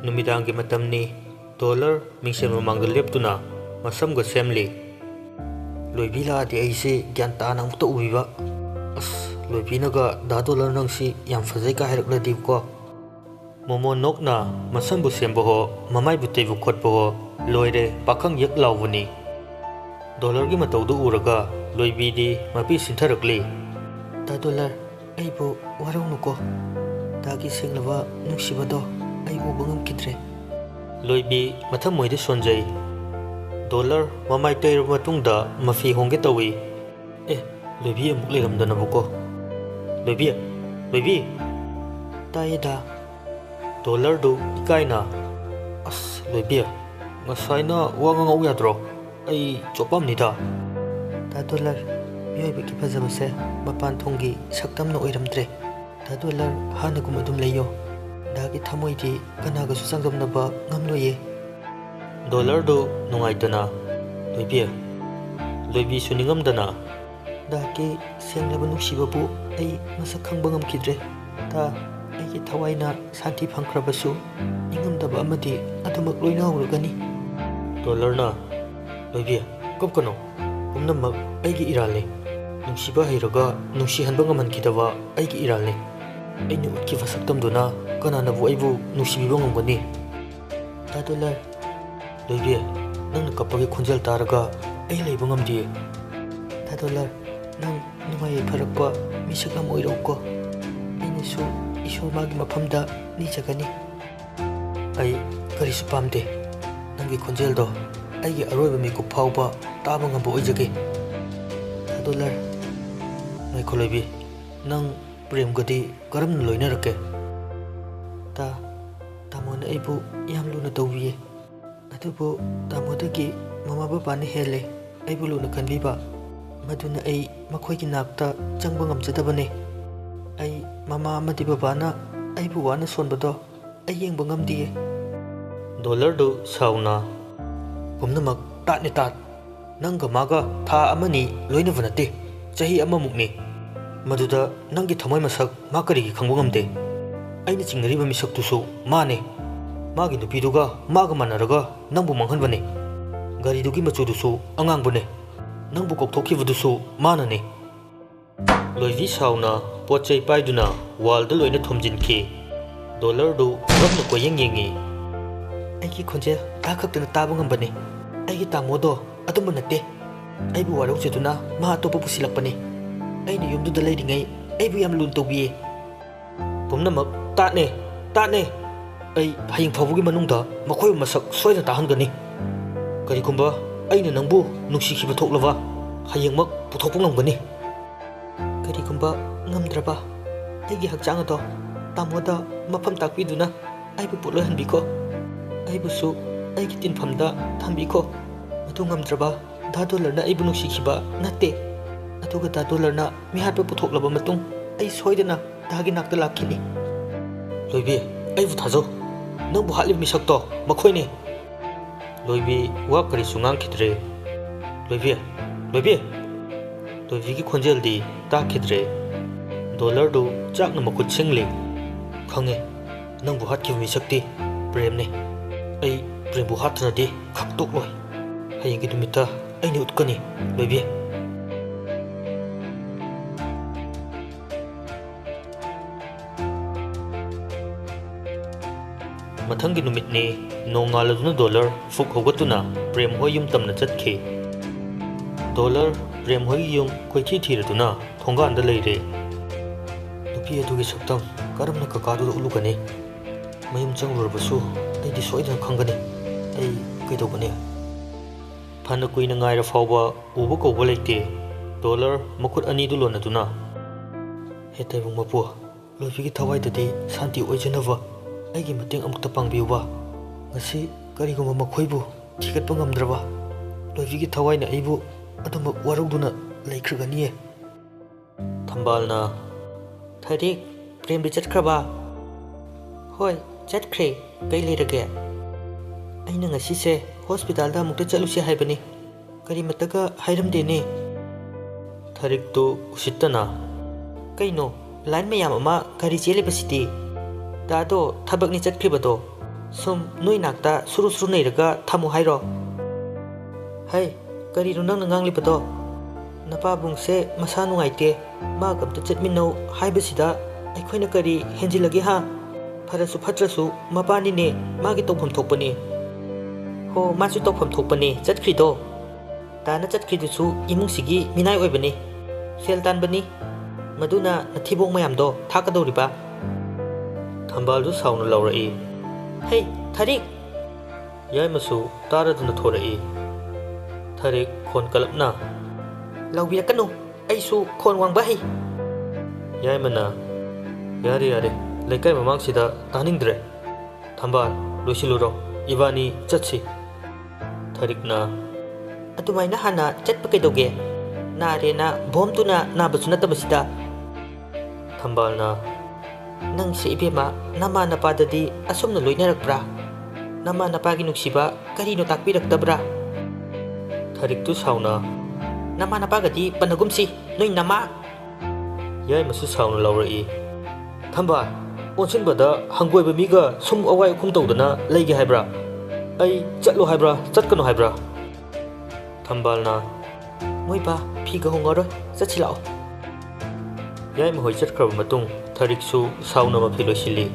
नुमिदांगी मतमनी dollar मिंगसेन ममांगदा लेप्तुना मसमगा सेमली लोइबी लादि ऐसे ग्यान ताना अमुक्ता उबिबा अस लोइबीनागा दा डॉलर नंगसी याम फजै का हाइरक्लदिबको मोमो नोकना मसमबु सेमबो हो ममाइबु तेबु खोटबो हो लोइरे पाखंग यक लावबनी डॉलर की मतौदु उरगा लोइबीदी मपी सिंथरकली दा डॉलर अइबु वारौनुको दागी सेंगलबा नुक्सिबदो अइबु बंगमकिद्रे लोइबी मथम मोइदे सोनजै डॉलर ममाइ तैर मतुंगदा मफी होंगे तवी ए लोइबी अमुक लेरमदनबको लोइबी लोइबी ताइदा डॉलर दु इकाइना अस लोइबी ngsaina wanga ngau yadro ai chopam nida ta dollar yoibe ki phajabase mapan thongi saktam na oiramdre ta dollar hana kum adum leyo dagi thamoi di kana ga su sangdam na ba ngamloye dollar do nungaitana loibi suningam dana dagi senglaba nuksibabu ai masak khangba ngamkidre ta ai ki thawaina santi phangkrabasu ningamdaba amadi adumak loina hurugani dollar ना लोइबी कब कनो पुनमक अइगी इराले नुसिबा हैरगा नुसि हनबा ngमनखिदबा अइगी इराले अइनु उतकी फसक्तम दुना कनानबु अइबु नुसिबिबा ngमगनि ता dollar लोइबी नंग कपगे खुंजल तारगा अइ लेबा ngमदि ता dollar नंग नुमाय फरकपा मिसकम ओइरोको अइनुसु इशोरमागी मफमदा निजगनि अइ करिसु पामदे नंगी खोंजेलदो अइगी अरोइबा मिकुप फाउबा ताबा ngamba ओइजगे डॉलर नोइ खोलोइबी नंग प्रेम गदि करमन लोइनरके ता तामोन अइबु याम लुना तौबिये अदुबु तामोदगी ममा बाबाने हेले अइबु लुना खनबिबा मदुना अइ मखोइगी नाक्ता चंगबा ngमजदबने अइ ममा अमदि बाबाना अइबु वाना सोनबदो अइ येंगबा ngमदिये डॉलर दो साउना पुमनमक ताटने तात नंग मागा था अमनी लोइनबा नते चही अममुकनी मदुदा नंगी थमोय मसक मा करिगी खंगबो ngमदे अइना चिंगरिबा मिसक्तुसु माने मागी नुपीदुगा मागा मानरगा नंबु मंगहनबने गारीदुगी मचुदुसु अंगांगबने नंबु कोकथोखिबदुसु मानने लोइवी साउना पोचै पाइदुना वालदा लोइना थोमजिनखि डॉलर दो रबना कोयेंग येंगी अइगी खोंजेल ताखक्तना ताबा ngambane अइगी तामोदो अदुम नते अइबु वारौचेदुना मा अतोपा पुसिलकपने अइना युमदुदा लेरिङै अइबु याम लुन तौबिये पुमनमक ताने अइ हयिंग फावबुगी मनुंगदा मखोय मसक सोयना ताहनगनि करिगुंबा अइना नंबु नुक्सिखिबा थोक्लबा हयिंगमक पुथोकपा ngमगनि करिगुंबा ngमद्रबा अइगी हकचांग अदो तामोदा मफम ताकपिदुना अइबु पुलोय हनबिको अइबुसु अइगी तिनफमदा थंबिको मदु ngमद्रबा दा डॉलरना अइबु नुक्सिखिबा नते अदुगा दा डॉलरना मिहाटबा पुथोक्लबा मतुंग अइ सोयदना दागी नाक्ता लाखिनी लोइबी अइबु थाजो नंबु हालिब मिसक्तो मखोयने लोइबी वा करिसु ngangखिद्रे लोइबीगी खोंजेलदी ताखिद्रे डॉलर दु चाकना मखुत सिंगले खंगे नंबु हाटखिबा मिसक्ति प्रेमने अइ प्रेमबु हाथनदि खक्तोक्लोय हयेंगी नुमिता अइनि उतकनि लोइबी मथंगी नुमितनी नोंगालदुना डॉलर फुक होगतुना प्रेम होय युम तमना चतखि डॉलर प्रेम होय युम कोइथि थिरदुना थोंगानदा लेरे नुपि अदुगी सक्तम करमना ककादुदा उलुगनि मयुम चंगरुरबसु अइदि सोयदना खंगनि अइ कैदौगनि फना कुइना ngaira फावबा उबा कौबा लेते डॉलर मखुत अनिदु लोनदुना हेतैबुंग मपु लोइबिगी थवाइददि शांति ओइजनबा अइगी मतेंग अमुक्ता पांगबियुबा ngasi करिगुमा मखोइबु थिगतपा ngमद्रबा लोइबिगी थवाइना अइबु अदुम वारौदुना लेख्रगनिये थंबालना थरिक प्रेम बि चटख्रबा होय चटख्रे कई लेरगे अइना ngasi से हॉस्पिटल दा मुक्ता चलुसे हाइबनी करी मतगा हाइरमदेने थरिक तो उसितना कइनो लाइन में याम अमा गारी चेलेबसिति दादो थबकनि चटख्रिबदो ꯁꯨꯝ ꯅꯣꯏ ꯅꯥꯛꯇ ꯁꯨꯔꯨ ꯁꯨꯔꯨ ꯅꯩꯔꯒ ꯊꯝꯃꯨ ꯍꯥꯏꯔꯣ? ꯍꯩ, ꯀꯔꯤꯅꯣ ꯅꯪꯅ ꯉꯥꯡꯂꯤꯕꯗꯣ? ꯅꯄꯥꯕꯨꯡꯁꯦ ꯃꯁꯥ ꯅꯨꯡꯉꯥꯏꯇꯦ, ꯃꯥꯒ ꯑꯝꯇ ꯆꯠꯃꯤꯟꯅꯧ ꯍꯥꯏꯕꯁꯤꯗ ꯑꯩꯈꯣꯏꯅ ꯀꯔꯤ ꯍꯦꯟꯖꯤꯜꯂꯒꯦ ꯍꯥ? ꯐꯔꯁꯨ ꯐꯠꯇ꯭ꯔꯁꯨ ꯃꯄꯥꯅꯤꯅꯦ, ꯃꯥꯒꯤ ꯇꯧꯐꯝ ꯊꯣꯛꯄꯅꯤ꯫ ꯍꯣ, ꯃꯥꯁꯨ ꯇꯧꯐꯝ ꯊꯣꯛꯄꯅꯤ ꯆꯠꯈ꯭ꯔꯤꯗꯣ꯫ ꯇꯥꯅ ꯆꯠꯈ꯭ꯔꯤꯗꯨꯁꯨ ꯏꯃꯨꯡꯁꯤꯒꯤ ꯃꯤꯅꯥꯏ ꯑꯣꯏꯕꯅꯤ, ꯁꯦꯜ ꯇꯥꯟꯕꯅꯤ, ꯃꯗꯨꯅ ꯅꯊꯤꯕꯣꯡ ꯃꯌꯥꯝꯗꯣ ꯊꯥꯛꯀꯗꯧꯔꯤꯕ꯫ ꯊꯝꯕꯥꯜꯗꯨ ꯁꯥꯎꯅ ꯂꯥꯎꯔꯛꯏ꯫ ꯍꯩ, ꯊꯥꯔꯤꯛ! ꯌꯥꯏꯃꯁꯨ ꯇꯥꯔꯗꯨꯅ ꯊꯣꯔꯛꯏ꯫ ꯊꯥꯔꯤꯛ ꯈꯣꯟ ꯀꯜꯂꯞꯅ ꯂꯥꯎꯕꯤꯔꯛꯀꯅꯨ, ꯑꯩꯁꯨ ꯈꯣꯟ ꯋꯥꯡꯕ ꯍꯩ꯫ ꯌꯥꯏꯃꯅ ꯌꯥꯔꯦ ꯌꯥꯔꯦ, ꯂꯩꯀꯥꯏ ꯃꯃꯥꯡꯁꯤꯗ ꯇꯥꯅꯤꯡꯗ꯭ꯔꯦ꯫ ꯊꯝꯕꯥꯜ, ꯂꯣꯏꯁꯤꯜꯂꯨꯔꯣ, ꯏꯕꯥꯅꯤ ꯆꯠꯁꯤ꯫ ꯊꯥꯔꯤꯛꯅ ꯑꯗꯨꯃꯥꯏꯅ ꯍꯥꯟꯅ ꯆꯠꯄ ꯀꯩꯗꯧꯒꯦ? ꯅꯥꯔꯦꯅ ꯚꯣꯝꯗꯨꯅ ꯅꯥꯕꯁꯨ ꯅꯠꯇꯕꯁꯤꯗ꯫ ꯊꯝꯕꯥꯜꯅ ꯅꯪꯁꯦ ꯏꯕꯦꯝꯃ, ꯅꯃꯥ ꯅꯄꯥꯗꯗꯤ ꯑꯁꯨꯝꯅ ꯂꯣꯏꯅꯔꯛꯄ꯭ꯔꯥ? ꯅꯃꯥ ꯅꯄꯥꯒꯤ ꯅꯨꯡꯁꯤꯕ ꯀꯔꯤꯅꯣ ꯇꯥꯛꯄꯤꯔꯛꯇꯕ꯭ꯔꯥ? ꯊꯥꯔꯤꯛꯇꯨ ꯁꯥꯎꯅ ꯅꯃꯥ ꯅꯄꯥꯒꯗꯤ ꯄꯟꯅꯒꯨꯝꯁꯤ, ꯅꯣꯏ ꯅꯃꯥ! ꯌꯥꯏꯃꯁꯨ ꯁꯥꯎꯅ ꯂꯥꯎꯔꯛꯏ꯫ ꯊꯝꯕꯥꯜ, ꯑꯣꯟꯁꯤꯟꯕꯗ ꯍꯪꯒꯣꯏꯕ ꯃꯤꯒ ꯁꯨꯝ ꯑꯋꯥꯏ ꯑꯈꯨꯝ ꯇꯧꯗꯅ ꯂꯩꯒꯦ ꯍꯥꯏꯕ꯭ꯔꯥ? ꯑꯩ ꯆꯠꯂꯣ ꯍꯥꯏꯕ꯭ꯔꯥ, ꯆꯠꯀꯅꯣ ꯍꯥꯏꯕ꯭ꯔꯥ? ꯊꯝꯕꯥꯜꯅ ꯃꯣꯏꯕꯥ, ꯐꯤꯒ ꯍꯣꯡꯉꯔꯣꯏ, ꯆꯠꯁꯤ ꯂꯥꯛꯑꯣ꯫ ꯌꯥꯏꯃ ꯍꯣꯏ ꯆꯠꯈ꯭ꯔꯕ ꯃꯇꯨꯡ ꯊꯥꯔꯤꯛꯁꯨ ꯁꯥꯎꯅ ꯃꯐꯤ ꯂꯣꯏꯁꯤꯜꯂꯤ꯫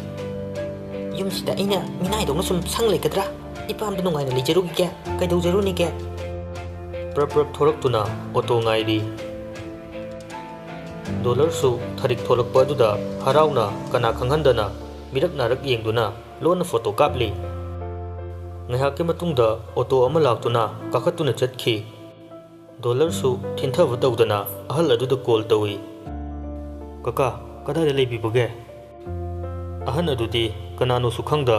ꯌꯨꯝꯁꯤꯗ ꯑꯩꯅ ꯃꯤꯅꯥꯏꯗꯧꯅ ꯁꯨꯝ ꯁꯪ ꯂꯩꯒꯗ꯭ꯔꯥ? ꯏꯄꯥꯝꯗ ꯅꯨꯡꯉꯥꯏꯅ ꯂꯩꯖꯔꯨꯈꯤꯒꯦ, ꯀꯩꯗꯧꯖꯔꯨꯅꯤꯒꯦ? ꯄ꯭ꯔꯞ ꯄ꯭ꯔꯞ ꯊꯣꯔꯛꯇꯨꯅ ꯑꯣꯇꯣ ꯉꯥꯏꯔꯤ꯫ ꯗꯣꯂꯔꯁꯨ ꯊꯥꯔꯤꯛ ꯊꯣꯛꯂꯛꯄ ꯑꯗꯨꯗ ꯍꯔꯥꯎꯅ ꯀꯅꯥ ꯈꯪꯍꯟꯗꯅ ꯃꯤꯔꯛ ꯅꯥꯔꯛ ꯌꯦꯡꯗꯨꯅ ꯂꯣꯟꯅ ꯐꯣꯇꯣ ꯀꯥꯞꯂꯤ꯫ ꯉꯥꯏꯍꯥꯛꯀꯤ ꯃꯇꯨꯡꯗ ꯑꯣꯇꯣ ꯑꯃ ꯂꯥꯛꯇꯨꯅ ꯀꯥꯈꯠꯇꯨꯅ ꯆꯠꯈꯤ꯫ ꯗꯣꯂꯔꯁꯨ ꯊꯤꯟꯊꯕ ꯇꯧꯗꯅ ꯑꯍꯜ ꯑꯗꯨꯗ ꯀꯣꯜ ꯇꯧꯏ꯫ ꯀꯀꯥ, ꯀꯗꯥꯏꯗ ꯂꯩꯕꯤꯕꯒꯦ? ꯑꯍꯟ ꯑꯗꯨꯗꯤ ꯀꯅꯥꯅꯣꯁꯨ ꯈꯪꯗ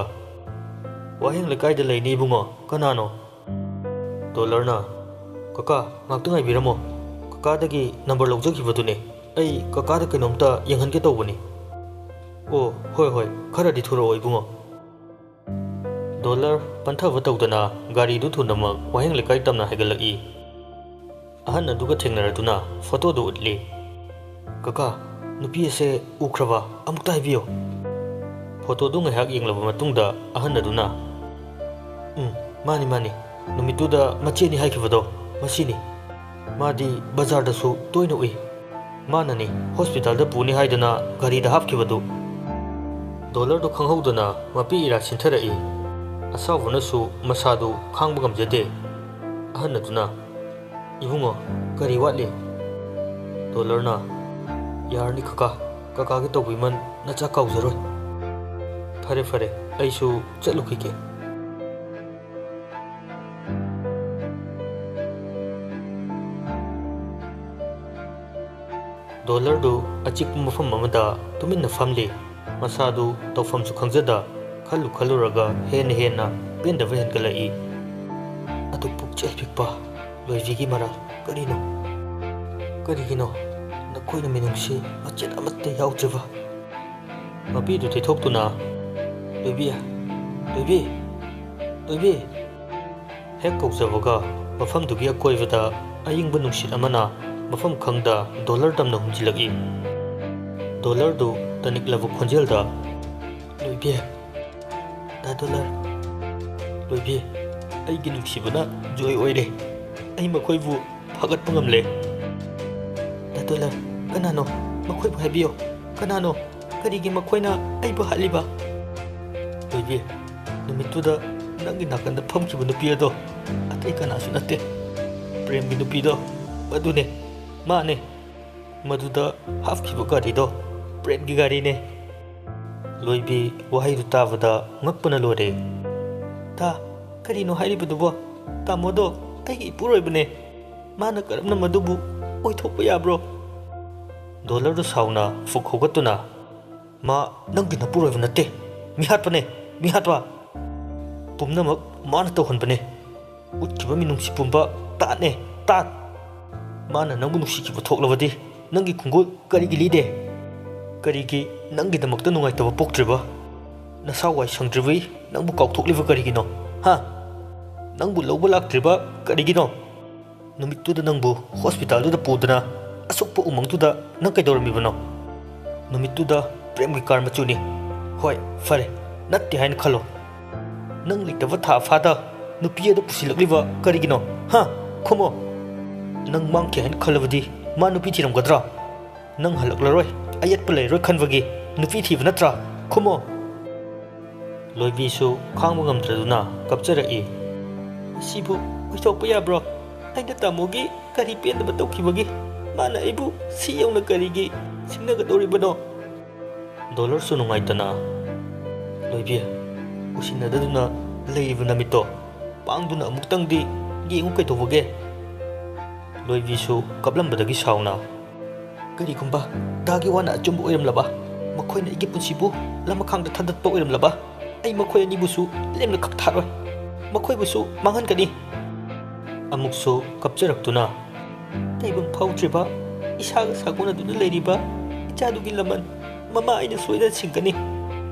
ꯋꯥꯍꯦꯡ ꯂꯩꯀꯥꯏꯗ ꯂꯩꯅꯤ ꯏꯕꯨꯡꯉꯣ, ꯀꯅꯥꯅꯣ? ꯗꯣꯂꯔꯅ ꯀꯀꯥ, ꯉꯥꯛꯇ ꯉꯥꯏꯕꯤꯔꯝꯃꯣ, ꯀꯀꯥꯗꯒꯤ ꯅꯝꯕꯔ ꯂꯧꯖꯈꯤꯕꯗꯨꯅꯦ, ꯑꯩ ꯀꯀꯥꯗ ꯀꯩꯅꯣꯝꯇ ꯌꯦꯡꯍꯟꯒꯦ ꯇꯧꯕꯅꯤ꯫ ꯑꯣ, ꯍꯣꯏ ꯍꯣꯏ, ꯈꯔꯗꯤ ꯊꯨꯔꯛꯑꯣ ꯏꯕꯨꯡꯉꯣ꯫ ꯗꯣꯂꯔ ꯄꯟꯊꯕ ꯇꯧꯗꯅ ꯒꯥꯔꯤꯗꯨ ꯊꯨꯅꯃꯛ ꯋꯥꯍꯦꯡ ꯂꯩꯀꯥꯏ ꯇꯝꯅ ꯍꯥꯏꯒꯠꯂꯛꯏ꯫ ꯑꯍꯟ ꯑꯗꯨꯒ ꯊꯦꯡꯅꯔꯗꯨꯅ ꯐꯣꯇꯣꯗꯨ ꯎꯠꯂꯤ꯫ ꯀꯀꯥ, ꯅꯨꯄꯤ ꯑꯁꯦ ꯎꯈ꯭ꯔꯕ? ꯑꯃꯨꯛꯇ ꯍꯥꯏꯕꯤꯌꯨ꯫ ꯐꯣꯇꯣꯗꯨ ꯉꯥꯏꯍꯥꯛ ꯌꯦꯡꯂꯕ ꯃꯇꯨꯡꯗ ꯑꯍꯟ ꯑꯗꯨꯅ ꯃꯥꯅꯤ ꯃꯥꯅꯤ, ꯅꯨꯃꯤꯠꯇꯨꯗ ꯃꯆꯦꯅꯤ ꯍꯥꯏꯈꯤꯕꯗꯣ ꯃꯁꯤꯅꯤ, ꯃꯥꯗꯤ ꯕꯖꯥꯔꯗꯁꯨ ꯇꯣꯏꯅ ꯎꯏ, ꯃꯥꯅꯅꯤ ꯍꯣꯁꯄꯤꯇꯥꯜꯗ ꯄꯨꯅꯤ ꯍꯥꯏꯗꯅ ꯒꯥꯔꯤꯗ ꯍꯥꯞꯈꯤꯕꯗꯨ꯫ ꯗꯣꯂꯔꯗꯨ ꯈꯪꯍꯧꯗꯅ ꯃꯄꯤ ꯏꯔꯥ ꯁꯤꯟꯊꯔꯛꯏ꯫ ꯑꯁꯥꯎꯕꯅꯁꯨ ꯃꯁꯥꯗꯨ ꯈꯥꯡꯕ ꯉꯝꯖꯗꯦ꯫ ꯑꯍꯟ ꯑꯗꯨꯅ ꯏꯕꯨꯡꯉꯣ, ꯀꯔꯤ ꯋꯥꯠꯂꯤ? ꯗꯣꯂꯔꯅ ꯌꯥꯔꯅꯤ ꯀꯀꯥ, ꯀꯀꯥꯒꯤ ꯇꯧꯕꯤꯃꯟ ꯅꯆꯥ ꯀꯥꯎꯖꯔꯣꯏ꯫ ꯐꯔꯦ ꯐꯔꯦ, ꯑꯩꯁꯨ ꯆꯠꯂꯨꯈꯤꯒꯦ꯫ ꯗꯣꯂꯔꯗꯨ ꯑꯆꯤꯛꯄ ꯃꯐꯝ ꯑꯃꯗ ꯇꯨꯃꯤꯟꯅ ꯐꯝꯂꯤ꯫ ꯃꯁꯥꯗꯨ ꯇꯧꯐꯝꯁꯨ ꯈꯪꯖꯗ ꯈꯜꯂꯨꯔꯒ ꯍꯦꯟꯅ ꯄꯦꯟꯗꯕ ꯍꯦꯟꯒꯠꯂꯛꯏ꯫ ꯑꯗꯨ ꯄꯨꯛꯆꯦꯜ ꯄꯤꯛꯄ ꯂꯣꯏꯕꯤꯒꯤ ꯃꯔꯥꯜ ꯀꯔꯤꯅꯣ? ꯀꯔꯤꯒꯤꯅꯣ ꯅꯈꯣꯏꯅ ꯃꯤꯅꯨꯡꯁꯤ ꯃꯆꯦꯠ ꯑꯃꯠꯇ ꯌꯥꯎꯗ꯭ꯔꯤꯕ? ꯃꯄꯤꯗꯨ ꯊꯦꯊꯣꯛꯇꯨꯅ ꯂꯣꯏꯕꯤ, ꯂꯣꯏꯕꯤ, ꯂꯣꯏꯕꯤ ꯍꯦꯛ ꯀꯧꯖꯕꯒ ꯃꯐꯝꯗꯨꯒꯤ ꯑꯀꯣꯏꯕꯗ ꯑꯏꯪꯕ ꯅꯨꯡꯁꯤꯠ ꯑꯃꯅ ꯃꯐꯝ ꯈꯪꯗ ꯗꯣꯂꯔ ꯇꯝꯅ ꯍꯨꯝꯖꯤꯜꯂꯛꯏ꯫ ꯗꯣꯂꯔꯗꯨ ꯇꯅꯤꯛꯂꯕ ꯈꯣꯟꯖꯦꯜꯗ ꯂꯣꯏꯕꯤ, ꯗꯥ ꯗꯣꯂꯔ, ꯂꯣꯏꯕꯤ, ꯑꯩꯒꯤ ꯅꯨꯡꯁꯤꯕꯅ ꯖꯣꯏ ꯑꯣꯏꯔꯦ, ꯑꯩ ꯃꯈꯣꯏꯕꯨ ꯐꯥꯒꯠꯄ ꯉꯝꯂꯦ꯫ ꯗꯥ ꯗꯣꯂꯔ, ꯀꯅꯥꯅꯣ? ꯃꯈꯣꯏꯕꯨ ꯍꯥꯏꯕꯤꯌꯨ, ꯀꯅꯥꯅꯣ? ꯀꯔꯤꯒꯤ ꯃꯈꯣꯏꯅ ꯑꯩꯕꯨ ꯍꯥꯠꯂꯤꯕ? ꯂꯣꯏꯕꯤ, ꯅꯨꯃꯤꯠꯇꯨꯗ ꯅꯪꯒꯤ ꯅꯥꯀꯟꯗ ꯐꯝꯈꯤꯕ ꯅꯨꯄꯤ ꯑꯗꯣ ꯑꯇꯩ ꯀꯅꯥꯁꯨ ꯅꯠꯇꯦ, ꯄ꯭ꯔꯦꯝꯒꯤ ꯅꯨꯄꯤꯗꯣ, ꯑꯗꯨꯅꯦ, ꯃꯥꯅꯦ, ꯃꯗꯨꯗ ꯍꯥꯞꯈꯤꯕ ꯒꯥꯔꯤꯗꯣ ꯄ꯭ꯔꯦꯝꯒꯤ ꯒꯥꯔꯤꯅꯦ꯫ ꯂꯣꯏꯕꯤ ꯋꯥꯍꯩꯗꯨ ꯇꯥꯕꯗ ꯉꯛꯄꯅ ꯂꯣꯏꯔꯦ꯫ ꯗꯥ, ꯀꯔꯤꯅꯣ ꯍꯥꯏꯔꯤꯕꯗꯨꯕꯣ? ꯇꯥꯃꯣꯗꯣ ꯑꯩꯒꯤ ꯏꯄꯨꯔꯣꯏꯕꯅꯦ, ꯃꯥꯅ ꯀꯔꯝꯅ ꯃꯗꯨꯕꯨ ꯑꯣꯏꯊꯣꯛꯄ ꯌꯥꯕ꯭ꯔꯣ? ꯗꯣꯂꯔꯗꯨ ꯁꯥꯎꯅ ꯐꯨꯛ ꯍꯧꯒꯠꯇꯨꯅ ꯃꯥ ꯅꯪꯒꯤ ꯅꯄꯨꯔꯣꯏꯕ ꯅꯠꯇꯦ, ꯃꯤꯍꯥꯠꯄꯅꯦ, ꯃꯤꯍꯥꯠꯄ! ꯄꯨꯝꯅꯃꯛ ꯃꯥꯅ ꯇꯧꯍꯟꯕꯅꯦ, ꯎꯠꯈꯤꯕ ꯃꯤꯅꯨꯡꯁꯤ ꯄꯨꯝꯕ ꯇꯥꯠꯅꯦ, ꯇꯥꯠ! ꯃꯥꯅ ꯅꯪꯕꯨ ꯅꯨꯡꯁꯤꯈꯤꯕ ꯊꯣꯛꯂꯕꯗꯤ ꯅꯪꯒꯤ ꯈꯣꯡꯒꯨꯜ ꯀꯔꯤꯒꯤ ꯂꯤꯗꯦ? ꯀꯔꯤꯒꯤ ꯅꯪꯒꯤꯗꯃꯛꯇ ꯅꯨꯡꯉꯥꯏꯇꯕ ꯄꯣꯛꯇ꯭ꯔꯤꯕ? ꯅꯁꯥ ꯋꯥꯏ ꯁꯪꯗ꯭ꯔꯤꯕꯩ ꯅꯪꯕꯨ ꯀꯥꯎꯊꯣꯛꯂꯤꯕ ꯀꯔꯤꯒꯤꯅꯣ? ꯍꯥ? ꯅꯪꯕु ꯂꯧꯕ ꯂꯥꯛꯇ꯭ꯔꯤꯕ ꯀꯔꯤꯒꯤꯅꯣ? ꯅꯨꯃꯤꯠꯇꯨꯗ ꯅꯪꯕꯨ ꯍꯣꯁꯄꯤꯇꯥꯜꯗꯨꯗ ꯄꯨꯗꯨꯅ ꯑꯁꯨꯛꯄ ꯎꯃꯪꯗꯨꯗ ꯅꯪ ꯀꯩꯗꯧꯔꯝꯃꯤꯕꯅꯣ? ꯅꯨꯃꯤꯠꯇꯨꯗ ꯄ꯭ꯔꯦꯝꯒꯤ ꯀꯥꯔ ꯃꯆꯨꯅꯤ, ꯍꯣꯏ ꯐꯔꯦ, ꯅꯠꯇꯦ ꯍꯥꯏꯅ ꯈꯜꯂꯣ, ꯅꯪ ꯂꯩꯇꯕ ꯊꯥ ꯐꯥꯗ ꯅꯨꯄꯤ ꯑꯗꯨ ꯄꯨꯁꯤꯜꯂꯛꯂꯤꯕ ꯀꯔꯤꯒꯤꯅꯣ ꯍꯥ ꯈꯨꯝꯃꯣ ꯅꯪ ꯃꯥꯡꯈꯤ ꯍꯥꯏꯅ ꯈꯜꯂꯕꯗꯤ ꯃꯥ ꯅꯨꯄꯤ ꯊꯤꯔꯝꯒꯗ꯭ꯔꯥ ꯅꯪ ꯍꯜꯂꯛꯂꯔꯣꯏ ꯑꯌꯦꯠꯄ ꯂꯩꯔꯣꯏ ꯈꯟꯕꯒꯤ ꯅꯨꯄꯤ ꯊꯤꯕ ꯅꯠꯇ꯭ꯔꯥ ꯈꯨꯝꯃꯣ ꯂꯣꯏꯕꯤꯁꯨ ꯈꯥꯡꯕ ꯉꯝꯗ꯭ꯔꯗꯨꯅ ꯀꯞꯆꯔꯛꯏ ꯃꯁꯤꯕꯨ ꯑꯣꯏꯊꯣꯛꯄ ꯌꯥꯕ꯭ꯔꯣ ꯑꯩꯅ ꯇꯥꯃꯣꯒꯤ ꯀꯔꯤ ꯄꯦꯟꯗꯕ ꯇꯧꯈꯤꯕꯒꯤ ꯃꯥꯅ ꯑꯩꯕꯨ ꯁꯤ ꯌꯧꯅ ꯀꯔꯤꯒꯤ ꯁꯤꯡꯅꯒꯗꯧꯔꯤꯕꯅꯣ ꯗꯣꯂꯔꯁꯨ ꯅꯨꯡꯉꯥꯏꯇꯅ ꯂꯣꯏꯕꯤ ꯎꯁꯤꯟꯅꯗꯗꯨꯅ ꯂꯩꯔꯤꯕ ꯅꯨꯃꯤꯠꯇꯣ ꯄꯥꯡꯗꯨꯅ ꯑꯃꯨꯛꯇꯪꯗꯤ ꯌꯦꯡꯉꯨ ꯀꯩꯗꯧꯕꯒꯦ ꯂꯣꯏꯕꯤꯁꯨ ꯀꯞꯂꯝꯕꯗꯒꯤ ꯁꯥꯎꯅ ꯀꯔꯤꯒꯨꯝꯕ ꯗꯥꯒꯤ ꯋꯥꯅ ꯑꯆꯨꯝꯕ ꯑꯣꯏꯔꯝꯂꯕ ꯃꯈꯣꯏꯅ ꯑꯩꯒꯤ ꯄꯨꯟꯁꯤꯕꯨ ꯂꯃꯈꯥꯡꯗ ꯊꯥꯗꯠꯄ ꯑꯣꯏꯔꯝꯂꯕ ꯑꯩ ꯃꯈꯣꯏ ꯑꯅꯤꯕꯨꯁꯨ ꯂꯦꯝꯅ ꯈꯛꯊꯥꯔꯣꯏ ꯃꯈꯣꯏꯕꯨꯁꯨ ꯃꯥꯡꯍꯟꯒꯅꯤ ꯑꯃꯨꯛꯁꯨ ꯀꯞꯆꯔꯛꯇꯨꯅ ꯇꯩꯕꯝ ꯐꯥꯎꯗ꯭ꯔꯤꯕ ꯏꯁꯥꯒ ꯁꯥꯒꯣꯟꯅꯗꯨꯅ ꯂꯩꯔꯤꯕ ꯏꯆꯥꯗꯨꯒꯤ ꯂꯃꯟ ꯃꯃꯥ ꯑꯩꯅ ꯁꯣꯏꯗꯅ ꯁꯤꯡꯒꯅꯤ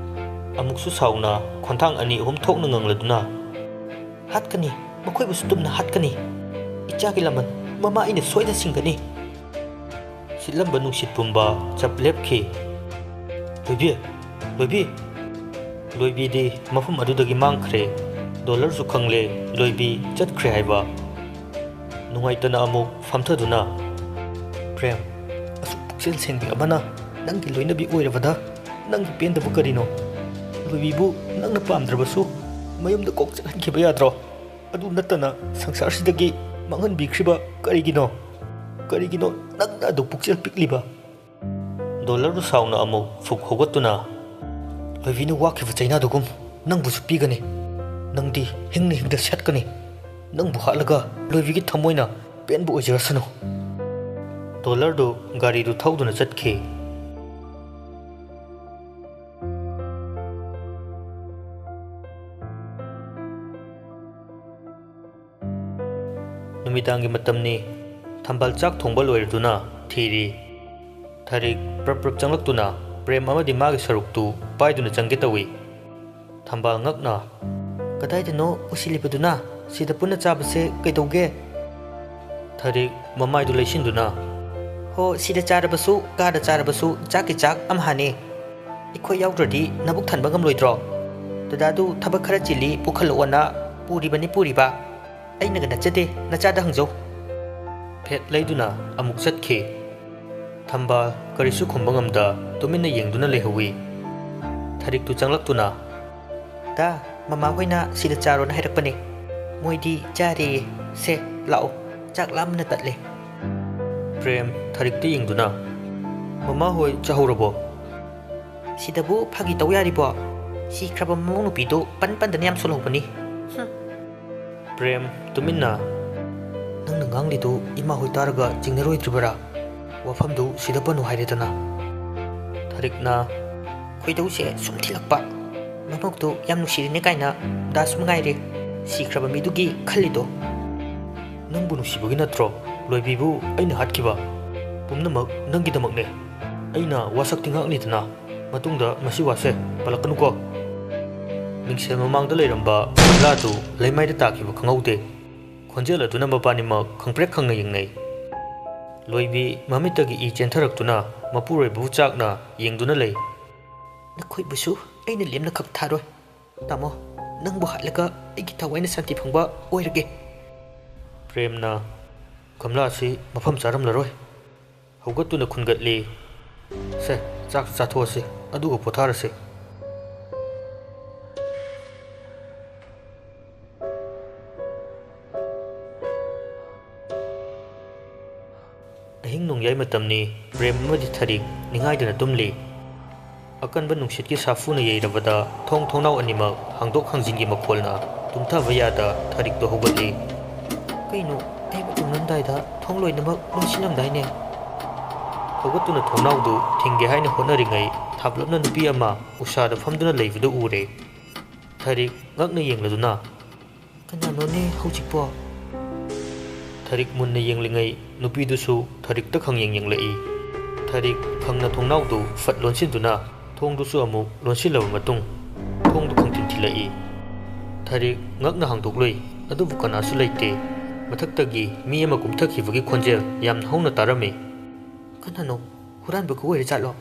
ꯑꯃꯨꯛꯁꯨ ꯁꯥꯎꯅ ꯈꯣꯟꯊꯥꯡ ꯑꯅꯤ ꯑꯍꯨꯝ ꯊꯣꯛꯅ ꯉꯪꯂꯗꯨꯅ ꯍꯥꯠꯀꯅꯤ ꯃꯈꯣꯏꯕꯨꯁꯨ ꯇꯨꯝꯅ ꯍꯥꯠꯀꯅꯤ ꯏꯆꯥꯒꯤ ꯂꯃꯟ ꯃꯃꯥ ꯑꯩꯅ ꯁꯣꯏꯗꯅ ꯁꯤꯡꯒꯅꯤ ꯁꯤꯠꯂꯝꯕ ꯅꯨꯡꯁꯤꯠ ꯄꯨꯝꯕ ꯆꯞ ꯂꯦꯞꯈꯤ ꯂꯣꯏꯕꯤ ꯂꯣꯏꯕꯤ ꯂꯣꯏꯕꯤꯗꯤ ꯃꯐꯝ ꯑꯗꯨꯗꯒꯤ ꯃꯥꯡꯈ꯭ꯔꯦ ꯗꯣꯂꯔꯁꯨ ꯈꯪꯂꯦ ꯂꯣꯏꯕꯤ ꯆꯠꯈ꯭ꯔꯦ ꯍꯥꯏꯕ ꯅꯨꯡꯉꯥꯏꯇꯅ ꯑꯃꯨꯛ ꯐꯝꯊꯗꯨꯅ ꯄ꯭ꯔꯦꯝ ꯑꯁꯨꯛ ꯄꯨꯛꯆꯦꯜ ꯁꯦꯡꯕꯤ ꯑꯃꯅ ꯅꯪꯒꯤ ꯂꯣꯏꯅꯕꯤ ꯑꯣꯏꯔꯕꯗ ꯅꯪꯒꯤ ꯄꯦꯟꯗꯕ ꯀꯔꯤꯅꯣ ꯂꯣꯏꯕꯤꯕꯨ ꯅꯪꯅ ꯄꯥꯝꯗ꯭ꯔꯕꯁꯨ ꯃꯌꯨꯝꯗ ꯀꯣꯛ ꯆꯠꯍꯟꯈꯤꯕ ꯌꯥꯗ꯭ꯔꯣ ꯑꯗꯨ ꯅꯠꯇꯅ ꯁꯪꯁꯥꯔꯁꯤꯗꯒꯤ ꯃꯥꯡꯍꯟꯕꯤꯈ꯭ꯔꯤꯕ ꯀꯔꯤꯒꯤꯅꯣ ꯅꯪꯅ ꯑꯗꯨ ꯄꯨꯛꯆꯦꯜ ꯄꯤꯛꯂꯤꯕ ꯗꯣꯂꯔꯗꯨ ꯁꯥꯎꯅ ꯑꯃꯨꯛ ꯐꯨꯛ ꯍꯧꯒꯠꯇꯨꯅ ꯂꯣꯏꯕꯤꯅ ꯋꯥꯈꯤꯕ ꯆꯩꯅꯥꯗꯨꯒꯨꯝ ꯅꯪꯕꯨꯁꯨ ꯄꯤꯒꯅꯤ ꯅꯪꯗꯤ ꯍꯤꯡꯅ ꯍꯤꯡꯗ ꯁꯦꯠꯀꯅꯤ ꯅꯪꯕꯨ ꯍꯥꯠꯂꯒ ꯂꯣꯏꯕꯤꯒꯤ ꯊꯃꯣꯏꯅ ꯄꯦꯟꯕ ꯑꯣꯏꯖꯔꯁꯅꯨ ꯗꯣꯂꯔꯗꯨ ꯒꯥꯔꯤꯗꯨ ꯊꯧꯗꯨꯅ ꯆꯠꯈꯤ ꯅꯨꯃꯤꯗꯥꯡꯒꯤ ꯃꯇꯝꯅꯤ ꯊꯝꯕꯥꯜ ꯆꯥꯛ ꯊꯣꯡꯕ ꯂꯣꯏꯔꯗꯨꯅ ꯊꯤꯔꯤ ꯊꯔꯤꯛ ꯄ꯭ꯔꯞ ꯆꯪꯂꯛꯇꯨꯅ ꯄ꯭ꯔꯦꯝ ꯑꯃꯗꯤ ꯃꯥꯒꯤ ꯁꯔꯨꯛꯇꯨ ꯄꯥꯏꯗꯨꯅ ꯆꯪꯒꯦ ꯇꯧꯏ ꯊꯝꯕꯥꯜ ꯉꯛꯅ ꯀꯗꯥꯏꯗꯅꯣ ꯎꯁꯤꯜꯂꯤꯕꯗꯨꯅ ꯁꯤꯗ ꯄꯨꯟꯅ ꯆꯥꯕꯁꯦ ꯀꯩꯗꯧꯒꯦ ꯊꯔꯤꯛ ꯃꯃꯥꯏꯗꯨ ꯂꯩꯁꯤꯟꯗꯨꯅ ꯍꯣ ꯁꯤꯗ ꯆꯥꯔꯕꯁꯨ ꯀꯥꯗ ꯆꯥꯔꯕꯁꯨ ꯆꯥꯛꯀꯤ ꯆꯥꯛ ꯑꯃꯍꯥꯅꯤ ꯑꯩꯈꯣꯏ ꯌꯥꯎꯗ꯭ꯔꯗꯤ ꯅꯕꯨꯛ ꯊꯟꯕ ꯉꯝꯂꯣꯏꯗ꯭ꯔꯣ ꯗꯗꯥꯗꯨ ꯊꯕꯛ ꯈꯔ ꯆꯤꯜꯂꯤ ꯄꯨꯈꯠꯂꯛꯑꯣꯅ ꯄꯨꯔꯤꯕ ꯑꯩꯅꯒ ꯅꯠꯆꯗꯦ ꯅꯆꯥꯗ ꯍꯪꯖꯧ ꯐꯦꯠ ꯂꯩꯗꯨꯅ ꯑꯃꯨꯛ ꯆꯠꯈꯤ ꯊꯝꯕꯥꯜ ꯀꯔꯤꯁꯨ ꯈꯨꯝꯕ ꯉꯝꯗ ꯇꯨꯃꯤꯟꯅ ꯌꯦꯡꯗꯨꯅ ꯂꯩꯍꯧꯏ ꯊꯔꯤꯛꯇꯨ ꯆꯪꯂꯛꯇꯨꯅ ꯗꯥ ꯃꯃꯥ ꯍꯣꯏꯅ ꯁꯤꯗ ꯆꯥꯔꯣꯅ ꯍꯥꯏꯔꯛꯄꯅꯦ ꯃꯣꯏꯗꯤ ꯆꯥꯔꯦꯌꯦ ꯁꯦ ꯂꯥꯛꯑꯣ ꯆꯥꯛ ꯂꯥꯝꯅ ꯇꯠꯂꯦ ꯄ꯭ꯔꯦꯝ ꯊꯔꯤꯛꯇ ꯌꯦꯡꯗꯨꯅ ꯃꯃꯥ ꯍꯣꯏ ꯆꯥꯍꯧꯔꯕꯣ ꯁꯤꯗꯕꯨ ꯐꯥꯒꯤ ꯇꯧ ꯌꯥꯔꯤꯕꯣ ꯁꯤꯈ꯭ꯔꯕ ꯃꯃꯧ ꯅꯨꯄꯤꯗꯨ ꯄꯟꯗꯅ ꯌꯥꯝ ꯁꯣꯜꯍꯧꯕꯅꯤ ꯄ꯭ꯔꯦꯝ ꯇꯨꯃꯤꯟꯅ ꯅꯪꯅ ꯉꯥꯡꯂꯤꯗꯨ ꯏꯃꯥ ꯍꯣꯏ ꯇꯥꯔꯒ ꯆꯤꯡꯅꯔꯣꯏꯗ꯭ꯔꯤꯕꯔꯥ ꯋꯥꯐꯝꯗꯨ ꯁꯤꯗ ꯄꯟꯅꯨ ꯍꯥꯏꯔꯦꯗꯅ ꯊꯔꯤꯛꯅ ꯈꯣꯏꯗꯧꯁꯦ ꯁꯨꯝ ꯊꯤꯜꯂꯛꯄ ꯃꯃꯧꯗꯨ ꯌꯥꯝ ꯅꯨꯡꯁꯤꯔꯤꯅꯦ ꯀꯥꯏꯅ ꯗꯥꯁꯨ ꯃꯉꯥꯏꯔꯦ ꯁꯤꯈ꯭ꯔꯕ ꯃꯤꯗꯨꯒꯤ ꯈꯜꯂꯤꯗꯣ ꯅꯪꯕꯨ ꯅꯨꯡꯁꯤꯕꯒꯤ ꯅꯠꯇ꯭ꯔꯣ ꯂꯣꯏꯕꯤꯕꯨ ꯑꯩꯅ ꯍꯥꯠꯈꯤꯕ ꯄꯨꯝꯅꯃꯛ ꯅꯪꯒꯤꯗꯃꯛꯅꯦ ꯑꯩꯅ ꯋꯥꯁꯛꯇꯤ ꯉꯥꯛꯂꯤꯗꯅ ꯃꯇꯨꯡꯗ ꯃꯁꯤ ꯋꯥꯁꯦ ꯄꯜꯂꯛꯀꯅꯨꯀꯣ ꯃꯤꯡꯁꯦꯜ ꯃꯃꯥꯡꯗ ꯂꯩꯔꯝꯕ ꯀꯃꯂꯥꯗꯨ ꯂꯩꯃꯥꯏꯗ ꯇꯥꯈꯤꯕ ꯈꯪꯍꯧꯗꯦ ꯈꯣꯟꯖꯦꯜ ꯑꯗꯨꯅ ꯃꯕꯥꯅꯤꯃꯛ ꯈꯪꯄ꯭ꯔꯦꯛ ꯈꯪꯅ ꯌꯦꯡꯅꯩ ꯂꯣꯏꯕꯤ ꯃꯃꯤꯠꯇꯒꯤ ꯏ ꯆꯦꯟꯊꯔꯛꯇꯨꯅ ꯃꯄꯨꯔꯣꯏꯕꯕꯨ ꯆꯥꯛꯅ ꯌꯦꯡꯗꯨꯅ ꯂꯩ ꯅꯈꯣꯏꯕꯨꯁꯨ ꯑꯩꯅ ꯂꯦꯝꯅ ꯈꯛ ꯊꯥꯔꯣꯏ ꯇꯥꯃꯣ ꯅꯪꯕꯨ ꯍꯥꯠꯂꯒ ꯑꯩꯒꯤ ꯊꯋꯥꯏꯅ ꯁꯥꯟꯇꯤ ꯐꯪꯕ ꯑꯣꯏꯔꯒꯦ ꯄ꯭ꯔꯦꯝꯅ ꯀꯃꯂꯥꯁꯤ ꯃꯐꯝ ꯆꯥꯔꯝꯂꯔꯣꯏ ꯍꯧꯒꯠꯇꯨꯅ ꯈꯨꯟꯒꯠꯂꯤ ꯁꯦ ꯆꯥꯛ ꯆꯥꯊꯣꯛꯑꯁꯤ ꯑꯗꯨꯒ ꯄꯣꯊꯥꯔꯁꯤ ꯑꯍꯤꯡ ꯅꯣꯡꯌꯥꯏ ꯃꯇꯝꯅꯤ ꯄ꯭ꯔꯦꯝ ꯑꯃꯗꯤ ꯊꯔꯤꯛ ꯅꯤꯡꯉꯥꯏꯗꯅ ꯇꯨꯝꯂꯤ ꯑꯀꯟꯕ ꯅꯨꯡꯁꯤꯠꯀꯤ ꯁꯥꯐꯨꯅ ꯌꯩꯔꯕꯗ ꯊꯣꯡ ꯊꯣꯡꯅꯥꯎ ꯑꯅꯤꯃꯛ ꯍꯥꯡꯗꯣꯛ ꯍꯥꯡꯖꯤꯟꯒꯤ ꯃꯈꯣꯜꯅ ꯇꯨꯝꯊꯕ ꯌꯥꯗ ꯊꯔꯤꯛꯇꯣ ꯍꯧꯒꯠꯂꯤ ꯀꯩꯅꯣ ꯑꯩꯕꯨ ꯇꯨꯝꯂꯝꯗꯥꯏꯗ ꯊꯣꯡ ꯂꯣꯏꯅꯃꯛ ꯂꯣꯟꯁꯤꯜꯂꯝꯗꯥꯏꯅꯦ ꯍꯧꯒꯠꯇꯨꯅ ꯊꯣꯡꯅꯥꯎꯗꯨ ꯊꯤꯡꯒꯦ ꯍꯥꯏꯅ ꯍꯣꯠꯅꯔꯤꯉꯩ ꯊꯥꯞꯂꯞꯅ ꯅꯨꯄꯤ ꯑꯃ ꯎꯁꯥꯗ ꯐꯝꯗꯨꯅ ꯂꯩꯕꯗꯨ ꯎꯔꯦ ꯊꯔꯤꯛ ꯉꯛꯅ ꯌꯦꯡꯂꯗꯨꯅ ꯀꯅꯥꯅꯣꯅꯦ ꯍꯧꯖꯤꯛꯄꯣ ꯊꯔꯤꯛ ꯃꯨꯟꯅ ꯌꯦꯡꯂꯤꯉꯩ ꯅꯨꯄꯤꯗꯨꯁꯨ ꯊꯔꯤꯛꯇ ꯈꯪꯌꯦꯡ ꯌꯦꯡꯂꯛꯏ ꯊꯔꯤꯛ ꯈꯪꯅ ꯊꯣꯡꯅꯥꯎꯗꯨ ꯐꯠ ꯂꯣꯟꯁꯤꯟꯗꯨꯅ ꯊꯣꯡꯗꯨꯁꯨ ꯑꯃꯨꯛ ꯂꯣꯟꯁꯤꯜꯂꯕ ꯃꯇꯨꯡ ꯊꯣꯡꯗꯨ ꯈꯪꯊꯤꯟ ꯊꯤꯜꯂꯛꯏ ꯊꯔꯤꯛ ꯉꯛꯅ ꯍꯥꯡꯗꯣꯛꯂꯨꯏ ꯑꯗꯨꯕꯨ ꯀꯅꯥꯁꯨ ꯂꯩꯇꯦ ꯃꯊꯛꯇꯒꯤ ꯃꯤ ꯑꯃ ꯀꯨꯝꯊꯈꯤꯕꯒꯤ ꯈꯣꯟꯖꯦꯜ ꯌꯥꯝꯅ ꯍꯧꯅ ꯇꯥꯔꯝꯃꯤ ꯀꯅꯥꯅꯣ ꯍꯨꯔꯥꯟꯕꯒ ꯑꯣꯏꯔꯖꯥꯠꯂꯣ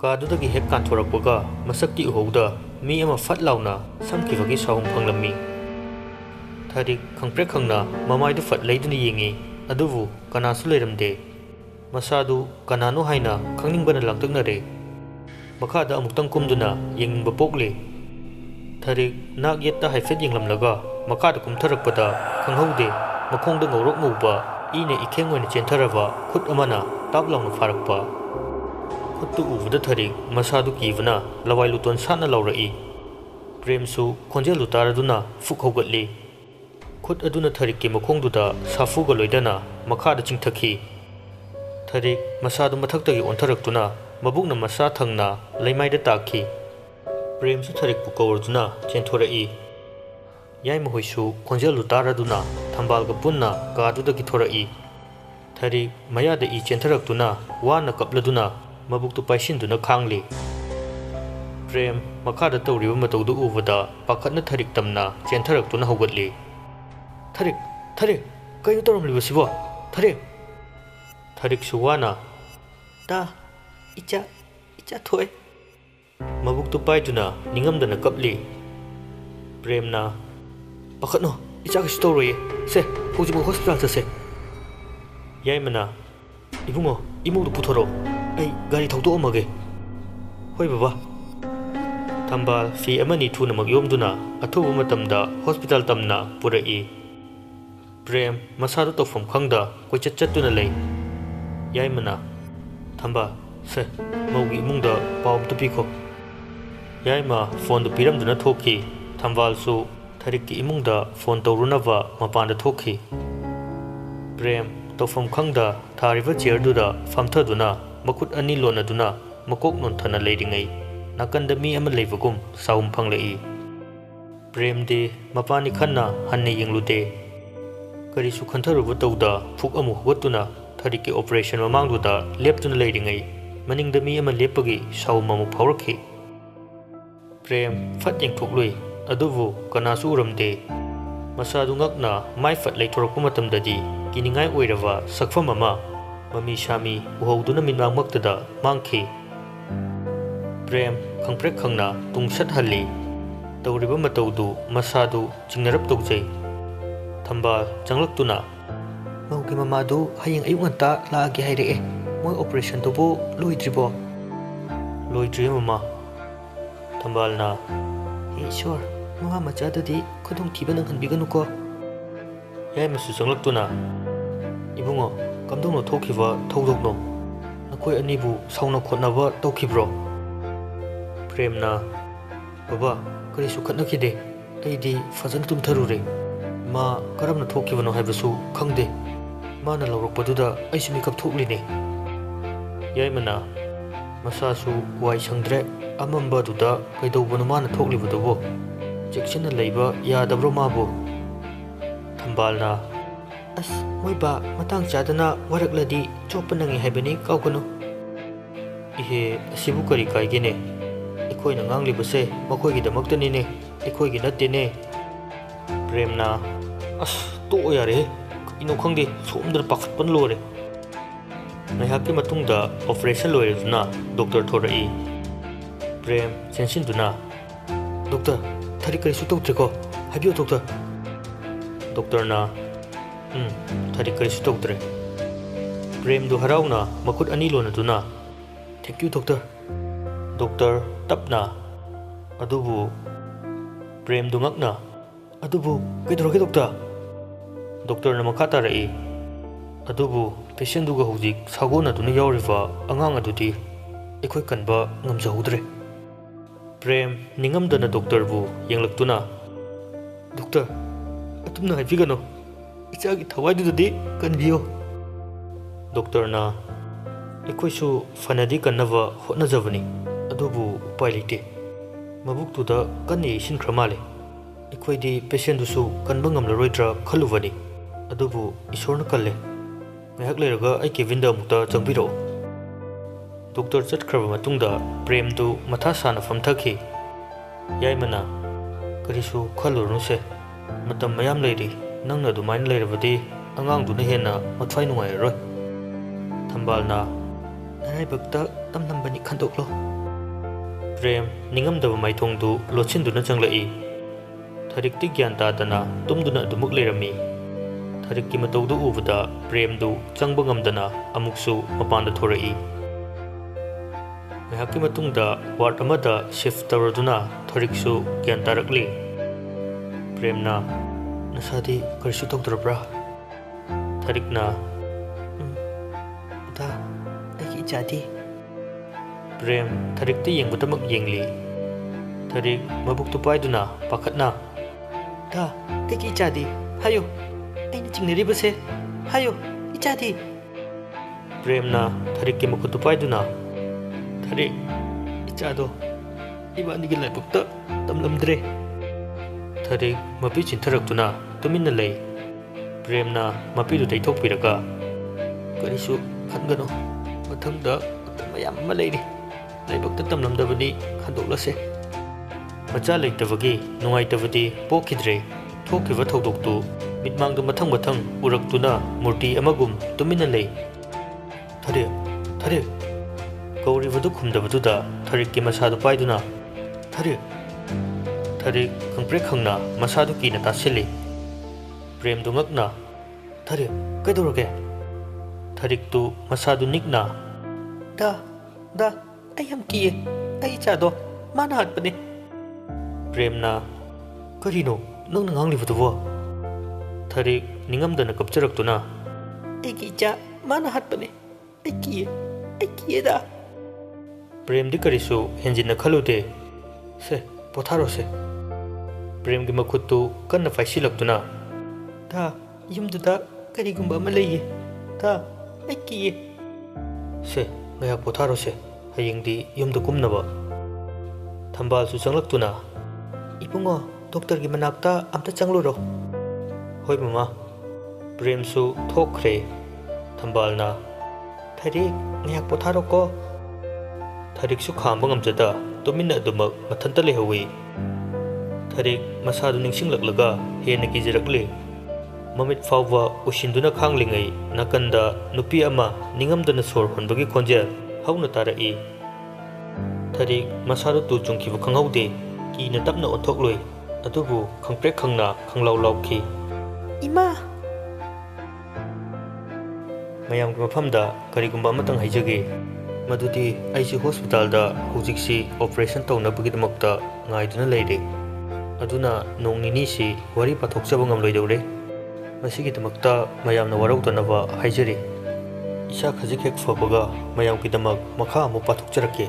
ꯀꯥꯗꯨꯗꯒꯤ ꯍꯦꯛ ꯀꯥꯟꯊꯣꯔꯛꯄꯒ ꯃꯁꯛꯇꯤ ꯎꯍꯧꯗ mi ama fat launa samkibagi sawum phanglammi Tharik khangprek khangna mamai du fat leiduni yingi adubu kanasu leiramde masadu kanano haina khangningbana langtaknare makhada amuktang kumduna yingba pokle Tharik nak yetta haifet yinglamlaga makhada kumtharakpada khanghaude makhongda ngorok ngouba ine ikheng oina chentharaba khut amana taplawna farakpa khuttu ubada Tharik masadu kivana lawai luton sana lawrai premsu khonjelu taraduna fuk haugatli khut aduna Tharik ki makhongduda safu ga loidana makhada chingthakhi Tharik masadu mathaktagi ontharakduna mabukna masa thangna leimaida takhi premsu Tharik pu kawrduna chenthorei yai mahoisu khonjelu taraduna thambalga punna kadudagi thorai Tharik mayada I chentharakduna wana kapladuna mabuktu paisinduna khangli Prem makhada tawriba matawdu ubada pakhatna Tharik tamna chentharakduna haugatli Tharik Tharik kayu tawramlibasibo Tharik Tharik suwana ta icha thoi mabuktu paiduna ningamdana kapli Premna pakhatno icha ka story se hojimo hospital se yaimana ibungo imudu puthoro ai gari thaudo amage hoi baba Thambal fi amani thuna magyomduna athubu matamda hospital tamna purai Prem masadu tofam khangda koichat chatuna lei yaimana Thamba se maugi imungda pawm tupikho yaima phone du piramduna thoki Thambal su Tharik ki imungda phone tawrunaba mapanda thoki Prem tofam khangda thariba chair duda famthaduna makut ani lonaduna makok nonthana leiringai nakanda mi ama leibagum saum phanglei Prem de mapani khanna hanne yinglude kari su khantharubu tawda phuk amu hotuna Tharik ki operation mamangduda leptuna leiringai maningda mi ama lepagi saum amu phaurakhi Prem fat yengthoklui adubu kanasu uramde masadu ngakna mai fat leithorokpa matamdadi kiningai oirava sakfam ama mami shami uhauduna minmangmaktada mangkhi Prem khangprek khangna tungsat halli tawriba matawdu masadu chingnarap tawjai Thambal changlaktuna maugi mamadu hayeng ayuk nganta laagi hairee moi operation tubu loidribo loidri mama Thambalna hey sure mama machadadi khudung thiba nang hanbiganuko yai masu changlaktuna ibungo kamdongno thokiba thodokno nakoi anibu sauna khotnaba tawkhibro Premna baba karisu khatnakide aidi fazan tumtharure ma karamna thokibano haibasu khangde mana lawrokpaduda aisu mikap thokline yaimana masasu wai sangdre amamba duda kaidobano mana thoklibudubo jeksina leiba yadabro mabu Thambalna as moiba matang chadana warakladi chopanangi haibani kaukano ihe asibu kari kaigine ikhoina nganglibase makhoigi damaktanine ikhoigi nattene Premna as to yare ino khangde somdar pakhatpan lore naihakki matungda operation loireduna doctor thorai Prem sensinduna doctor Tharik karisu tawtreko habiyo doctor na Tharik karisu tawtre Prem du harauna makut ani lonaduna thank you doctor tapna adubu Prem du ngakna adubu kaidoroge doctor na makhata rai adubu patient duga hojik sagona duna yauriba angang adudi ekhoi kanba ngamjahudre Prem ningamdana doctor bu yenglaktuna doctor atumna haibigano ichagi thawaidudadi kanbiyo doctor na ekhoisu fanadi kannava hotnajabani adubu upai leite mabuktuda kanni sinkhramale ekhoidi patient dusu kanba ngamlaroidra khaluvani adubu isorna kalle ngahak leraga ai kevinda mukta changbiro doctor chatkraba matungda Prem du matha sana famthakhi yaimana karisu khalurnu se matam mayam leiri nangna dumain leirabadi angang duna hena mathwai nungai roi Thambalna narai bakta tamnambani khandoklo Prem ꯅꯤꯡꯉꯝꯗꯕ ꯃꯥꯏꯊꯣꯡꯗꯨ ꯂꯣꯠꯁꯤꯟꯗꯨꯅ ꯆꯪꯂꯛꯏ꯫ ꯊꯔꯤꯛꯇꯤ ꯒ꯭ꯌꯥꯟ ꯇꯥꯗꯅ ꯇꯨꯝꯗꯨꯅ ꯑꯗꯨꯃꯛ ꯂꯩꯔꯝꯃꯤ꯫ ꯊꯔꯤꯛꯀꯤ ꯃꯇꯧꯗꯨ ꯎꯕꯗ ꯄ꯭ꯔꯦꯝꯗꯨ ꯆꯪꯕ ꯉꯝꯗꯅ ꯑꯃꯨꯛꯁꯨ ꯃꯄꯥꯟꯗ ꯊꯣꯔꯛꯏ꯫ ꯉꯥꯏꯍꯥꯛꯀꯤ ꯃꯇꯨꯡꯗ ꯋꯥꯔꯗ ꯑꯃꯗ ꯁꯤꯐꯠ ꯇꯧꯔꯗꯨꯅ ꯊꯔꯤꯛꯁꯨ ꯒ꯭ꯌꯥꯟ ꯇꯥꯔꯛꯂꯤ꯫ ꯄ꯭ꯔꯦꯝꯅ "ꯅꯁꯥꯗꯤ ꯀꯔꯤꯁꯨ ꯇꯧꯗ꯭ꯔꯕ꯭ꯔꯥ?" ꯊꯔꯤꯛꯅ "ꯗꯥ, ꯑꯩꯒꯤ ꯏꯆꯥꯗꯤ?" ꯄ꯭ꯔꯦꯝ ꯊꯔꯤꯛꯇ ꯌꯦꯡꯕꯗꯃꯛ ꯌꯦꯡꯂꯤ꯫ ꯊꯔꯤꯛ ꯃꯕꯨꯛꯇꯨ ꯄꯥꯏꯗꯨꯅ ꯄꯥꯈꯠꯅ "ꯗꯥ, ꯑꯩꯒꯤ ꯏꯆꯥꯗꯤ? ꯍꯥꯏꯌꯨ, ꯑꯩꯅ ꯆꯤꯡꯅꯔꯤꯕꯁꯦ ꯍꯥꯏꯌꯨ, ꯏꯆꯥꯗꯤ?" ꯄ꯭ꯔꯦꯝꯅ ꯊꯔꯤꯛꯀꯤ ꯃꯈꯨꯠꯇꯨ ꯄꯥꯏꯗꯨꯅ "ꯊꯔꯤꯛ, ꯏꯆꯥꯗꯣ ꯏꯕꯥꯅꯤꯒꯤ ꯂꯥꯏꯕꯛꯇ ꯇꯝꯂꯝꯗ꯭ꯔꯦ." ꯊꯔꯤꯛ ꯃꯄꯤ ꯆꯤꯟꯊꯔꯛꯇꯨꯅ ꯇꯨꯃꯤꯟꯅ ꯂꯩ꯫ ꯄ꯭ꯔꯦꯝꯅ ꯃꯄꯤꯗꯨ ꯇꯩꯊꯣꯛꯄꯤꯔꯒ "ꯀꯔꯤꯁꯨ ꯈꯟꯒꯅꯨ, ꯃꯊꯪꯗ ꯃꯇꯝ ꯃꯌꯥꯝ ꯑꯃ ꯂꯩꯔꯤ, ꯂꯥꯏꯕꯛꯇ ꯇꯝꯂꯝꯗꯕꯅꯤ, ꯈꯟꯗꯣꯛꯂꯁꯦ." ꯃꯆꯥ ꯂꯩꯇꯕꯒꯤ ꯅꯨꯡꯉꯥꯏꯇꯕꯗꯤ ꯄꯣꯛꯈꯤꯗ꯭ꯔꯦ꯫ ꯊꯣꯛꯈꯤꯕ ꯊꯧꯗꯣꯛꯇꯨ ꯃꯤꯠꯃꯥꯡꯗ ꯃꯊꯪ ꯃꯊꯪ ꯎꯔꯛꯇꯨꯅ ꯃꯨꯔꯇꯤ ꯑꯃꯒꯨꯝ ꯇꯨꯃꯤꯟꯅ ꯂꯩ꯫ "ꯊꯔꯤꯛ, ꯊꯔꯤꯛ!" ꯀꯧꯔꯤꯕꯗꯨ ꯈꯨꯝꯗꯕꯗꯨꯗ ꯊꯔꯤꯛꯀꯤ ꯃꯁꯥꯗꯨ ꯄꯥꯏꯗꯨꯅ "ꯊꯔꯤꯛ!" ꯊꯔꯤꯛ ꯈꯪꯄ꯭ꯔꯦꯛ ꯈꯪꯅ ꯃꯁꯥꯗꯨ ꯀꯤꯅ ꯇꯥꯁꯤꯜꯂꯤ꯫ ꯄ꯭ꯔꯦꯝꯗꯨ ꯉꯛꯅ "ꯊꯔꯤꯛ, ꯀꯩꯗꯧꯔꯒꯦ?" ꯊꯔꯤꯛꯇꯨ ꯃꯁꯥꯗꯨ ꯅꯤꯛꯅ "ꯗꯥ, ꯑꯩ ꯌꯥꯝ ꯀꯤꯌꯦ, ꯑꯩ ꯏꯆꯥꯗꯣ ꯃꯥꯅ ꯍꯥꯠꯄꯅꯦ." ꯄ꯭ꯔꯦꯝꯅ "ꯀꯔꯤꯅꯣ ꯅꯪꯅ ꯉꯥꯡꯂꯤꯕꯗꯨꯕꯣ?" ꯊꯔꯤꯛ ꯅꯤꯡꯉꯝꯗꯅ ꯀꯞꯆꯔꯛꯇꯨꯅ "ꯑꯩꯒꯤ ꯏꯆꯥ ꯃꯥꯅ ꯍꯥꯠꯄꯅꯦ, ꯑꯩ ꯀꯤꯌꯦ ꯗꯥ." ꯄ꯭ꯔꯦꯝꯗꯤ ꯀꯔꯤꯁꯨ ꯍꯦꯟꯖꯤꯟꯅ ꯈꯜꯂꯨꯗꯦ꯫ "ꯁꯦ, ꯄꯣꯊꯥꯔꯣꯁꯦ." ꯄ꯭ꯔꯦꯝꯒꯤ ꯃꯈꯨꯠꯇꯨ ꯀꯟꯅ ꯄꯥꯏꯁꯤꯜꯂꯛꯇꯨꯅ "ꯗꯥ, ꯌꯨꯝꯗꯨꯗ ꯀꯔꯤꯒꯨꯝꯕ ꯑꯃ ꯂꯩꯌꯦ, ꯗꯥ, ꯑꯩ ꯀꯤꯌꯦ." "ꯁꯦ, ꯉꯥꯏꯍꯥꯛ ꯄꯣꯊꯥꯔꯣꯁꯦ, ꯍꯌꯦꯡꯗꯤ ꯌꯨꯝꯗ ꯀꯨꯝꯅꯕ." ꯊꯝꯕꯥꯜꯁꯨ ꯆꯪꯂꯛꯇꯨꯅ "ꯏꯕꯨꯡꯉꯣ, ꯗꯣꯛꯇꯔꯒꯤ ꯃꯅꯥꯛꯇ ꯑꯝꯇ ꯆꯪꯂꯨꯔꯣ." "ꯍꯣꯏ ꯃꯃꯥ." ꯄ꯭ꯔꯦꯝꯁꯨ ꯊꯣꯛꯈ꯭ꯔꯦ꯫ ꯊꯝꯕꯥꯜꯅ "ꯊꯔꯤꯛ, ꯉꯥꯏꯍꯥꯛ ꯄꯣꯊꯥꯔꯣꯀꯣ." ꯊꯔꯤꯛꯁꯨ ꯈꯥꯝꯕ ꯉꯝꯖꯗ ꯇꯨꯃꯤꯟꯅ ꯑꯗꯨꯃꯛ ꯃꯊꯟꯇ ꯂꯩꯍꯧꯏ꯫ ꯊꯔꯤꯛ ꯃꯁꯥꯗꯨ ꯅꯤꯡꯁꯤꯡꯂꯛꯂꯒ ꯍꯦꯟꯅ ꯀꯤꯖꯔꯛꯂꯤ꯫ ꯃꯃꯤꯠ ꯐꯥꯎꯕ ꯎꯏꯁꯤꯟꯗꯨꯅ ꯈꯥꯡꯂꯤꯉꯩ ꯅꯥꯀꯟꯗ ꯅꯨꯄꯤ ꯑꯃ ꯅꯤꯡꯉꯝꯗꯅ ꯁꯣꯔ ꯍꯣꯟꯕꯒꯤ ꯈꯣꯟꯖꯦꯜ ꯍꯧꯅ ꯇꯥꯔꯛꯏ꯫ ꯊꯔꯤꯛ ꯃꯁꯥꯗꯨ ꯇꯨ ꯆꯨꯡꯈꯤꯕ ꯈꯪꯍꯧꯗꯦ꯫ ꯀꯤꯅ ꯇꯞꯅ ꯑꯣꯟꯊꯣꯛꯂꯨꯏ, ꯑꯗꯨꯕꯨ ꯈꯪꯄ꯭ꯔꯦꯛ ꯈꯪꯅ ꯈꯪꯂꯥꯎ ꯂꯥꯎꯈꯤ꯫ "ꯏꯃꯥ!" ꯃꯌꯥꯝꯒꯤ ꯃꯐꯝꯗ ꯀꯔꯤꯒꯨꯝꯕ ꯑꯃꯇꯪ ꯍꯥꯏꯖꯒꯦ, ꯃꯗꯨꯗꯤ ꯑꯩꯁꯤ ꯍꯣꯁꯄꯤꯇꯥꯜꯗ ꯍꯧꯖꯤꯛꯁꯤ ꯑꯣꯄꯔꯦꯁꯟ ꯇꯧꯅꯕꯒꯤꯗꯃꯛꯇ ꯉꯥꯏꯗꯨꯅ ꯂꯩꯔꯦ꯫ ꯑꯗꯨꯅ ꯅꯣꯡ ꯅꯤꯅꯤꯁꯤ ꯋꯥꯔꯤ ꯄꯥꯊꯣꯛꯆꯕ ꯉꯝꯂꯣꯏꯗꯧꯔꯦ꯫ ꯃꯁꯤꯒꯤꯗꯃꯛꯇ ꯃꯌꯥꯝꯅ ꯋꯥꯔꯧꯗꯅꯕ ꯍꯥꯏꯖꯔꯤ꯫ ꯏꯁꯥ ꯈꯖꯤꯛ ꯍꯦꯛ ꯐꯕꯒ ꯃꯌꯥꯝꯒꯤꯗꯃꯛ ꯃꯈꯥ ꯑꯃꯨꯛ ꯄꯥꯊꯣꯛꯆꯔꯛꯀꯦ꯫